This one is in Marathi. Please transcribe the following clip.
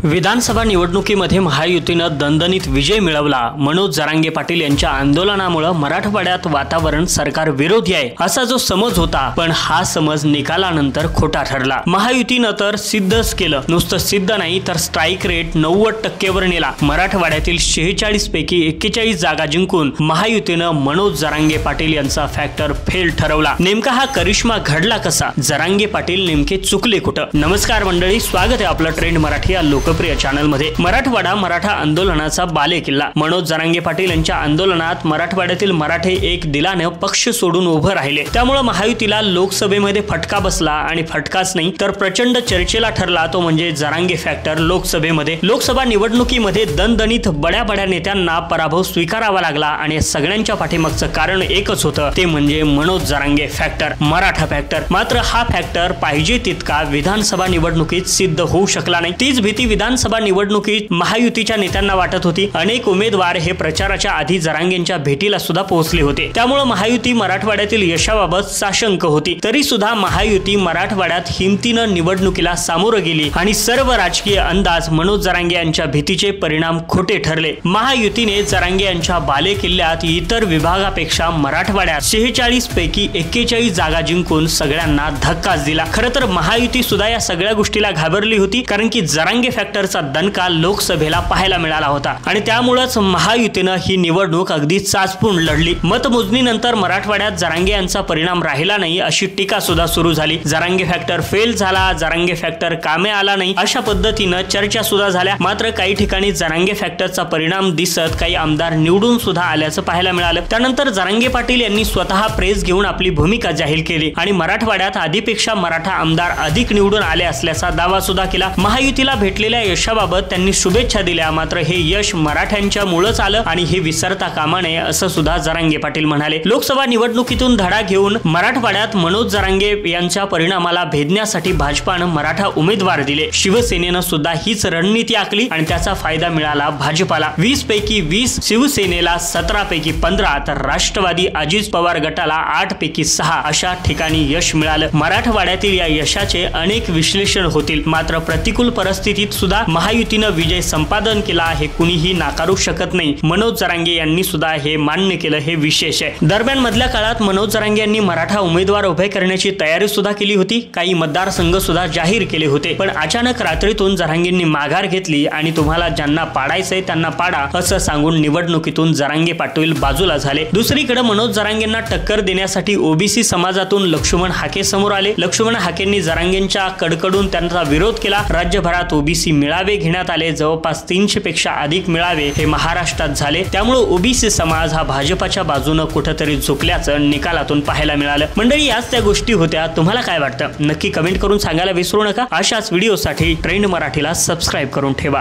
विधानसभा निवडणुकीमध्ये महायुतीनं दणदणीत विजय मिळवला। मनोज जरांगे पाटील यांच्या आंदोलनामुळे मराठवाड्यात वातावरण सरकार विरोधी आहे असा जो समज होता, पण हा समज निकालानंतर खोटा ठरला। महायुतीनं तर सिद्धच केलं, नुसतं सिद्ध नाही तर स्ट्राईक रेट 90% वर नेला। मराठवाड्यातील 46 पैकी 41 जागा जिंकून महायुतीनं मनोज जरांगे पाटील यांचा फॅक्टर फेल ठरवला। नेमका हा करिश्मा घडला कसा? जरांगे पाटील नेमके चुकले कुठं? नमस्कार मंडळी, स्वागत आहे आपलं ट्रेंड मराठी या लोकप्रिय चॅनल मध्ये। मराठवाडा मराठा आंदोलनाचा बालेकिल्ला। मनोज जरांगे पाटील यांच्या आंदोलनात मराठवाड्यातील मराठे एक दिलाने पक्ष सोडून उभे राहिले, त्यामुळे महायुतीला लोकसभेमध्ये फटका बसला आणि फटकाच नाही तर प्रचंड चर्चेला ठरला तो म्हणजे जरांगे फॅक्टर। लोकसभेमध्ये लोकसभा निवडणुकीमध्ये दणदणीत बड्या नेत्यांना पराभव स्वीकारावा लागला आणि सगळ्यांच्या पाठीमागचं कारण एकच होतं, ते म्हणजे मनोज जरांगे फॅक्टर, मराठा फॅक्टर। मात्र हा फॅक्टर पाहिजे तितका विधानसभा निवडणुकीत सिद्ध होऊ शकला नाही। तीच भीती विधानसभा निवडणुकीत महायुतीच्या नेत्यांना वाटत होती। अनेक उमेदवार हे प्रचाराच्या आधी जरांगेंच्या भेटीला सुद्धा पोहोचले होते, त्यामुळे महायुती मराठवाड्यातील यशाबाबत साशंक होती। तरी सुद्धा महायुती मराठवाड्यात हिमतीनं निवडणुकीला सामोरं गेली आणि सर्व राजकीय अंदाज मनोज जरांगे यांच्या भीतीचे परिणाम खोटे ठरले। महायुतीने जरांगे यांच्या बालेकिल्ल्यात इतर विभागापेक्षा मराठवाड्यात 46 पैकी 41 जागा जिंकून सगळ्यांना धक्काच दिला। खरं तर महायुती सुद्धा या सगळ्या गोष्टीला घाबरली होती, कारण की जरांगे फॅक्टरचा दणका लोकसभेला पाहायला मिळाला होता आणि त्यामुळेच महायुतीनं ही निवडणूक अगदी चाचपून लढली। मतमोजणीनंतर मराठवाड्यात जरांगे यांचा परिणाम राहिला नाही अशी टीका सुद्धा सुरू झाली। जरांगे फॅक्टर फेल झाला, जरांगे फॅक्टर कामे आला नाही अशा पद्धतीनं चर्चा सुद्धा झाल्या। मात्र काही ठिकाणी जरांगे फॅक्टरचा परिणाम दिसत काही आमदार निवडून सुद्धा आल्याचं पाहायला मिळालं। त्यानंतर जरांगे पाटील यांनी स्वतः प्रेस घेऊन आपली भूमिका जाहीर केली आणि मराठवाड्यात आधीपेक्षा मराठा आमदार अधिक निवडून आले असल्याचा दावा सुद्धा केला। महायुतीला भेटलेल्या यशाबाबत त्यांनी शुभेच्छा दिल्या, मात्र हे यश मराठ्यांच्या मुळेच आलं आणि हे विसरता कामा नये असं सुद्धा जरांगे पाटील म्हणाले। लोकसभा निवडणुकीतून धडा घेऊन मराठवाड्यात मनोज जरांगे यांच्या परिणामाला भेदण्यासाठी भाजपानं मराठा उमेदवार दिले। शिवसेनेनं सुद्धा हीच रणनीती आखली आणि त्याचा फायदा मिळाला भाजपाला। 20 पैकी 20, शिवसेनेला 17 पैकी 15 तर राष्ट्रवादी अजित पवार गटाला 8 पैकी 6 अशा ठिकाणी यश मिळालं। मराठवाड्यातील या यशाचे अनेक विश्लेषण होतील, मात्र प्रतिकूल परिस्थितीत सुद्धा महायुतीनं विजय संपादन केला हे कुणीही नाकारू शकत नाही। मनोज जरांगे यांनी सुद्धा हे मान्य केलं, हे विशेष आहे। दरम्यान मधल्या काळात मनोज जरांगे यांनी मराठा उमेदवार उभे करण्याची तयारी सुद्धा केली होती, काही मतदारसंघ सुद्धा जाहीर केले होते, पण अचानक रात्रीतून जरांगेंनी माघार घेतली आणि तुम्हाला ज्यांना पाडायचंय त्यांना पाडा असं सांगून निवडणुकीतून जरांगे पाटील बाजूला झाले। दुसरीकडे मनोज जरांगेंना टक्कर देण्यासाठी ओबीसी समाजातून लक्ष्मण हाके समोर आले। लक्ष्मण हाकेंनी जरांगेंच्या कडकडून त्यांचा विरोध केला। राज्यभरात ओबीसी मेळावे घेण्यात आले, जवळपास 300 पेक्षा अधिक मेळावे हे महाराष्ट्रात झाले। त्यामुळे ओबीसी समाज हा भाजपाच्या बाजूने कुठेतरी झुकल्याचं निकालातून पाहायला मिळालं। मंडळी, याच त्या गोष्टी होत्या, तुम्हाला काय वाटतं नक्की कमेंट करून सांगायला विसरू नका। अशाच व्हिडिओसाठी ट्रेंड मराठीला सबस्क्राइब करून ठेवा।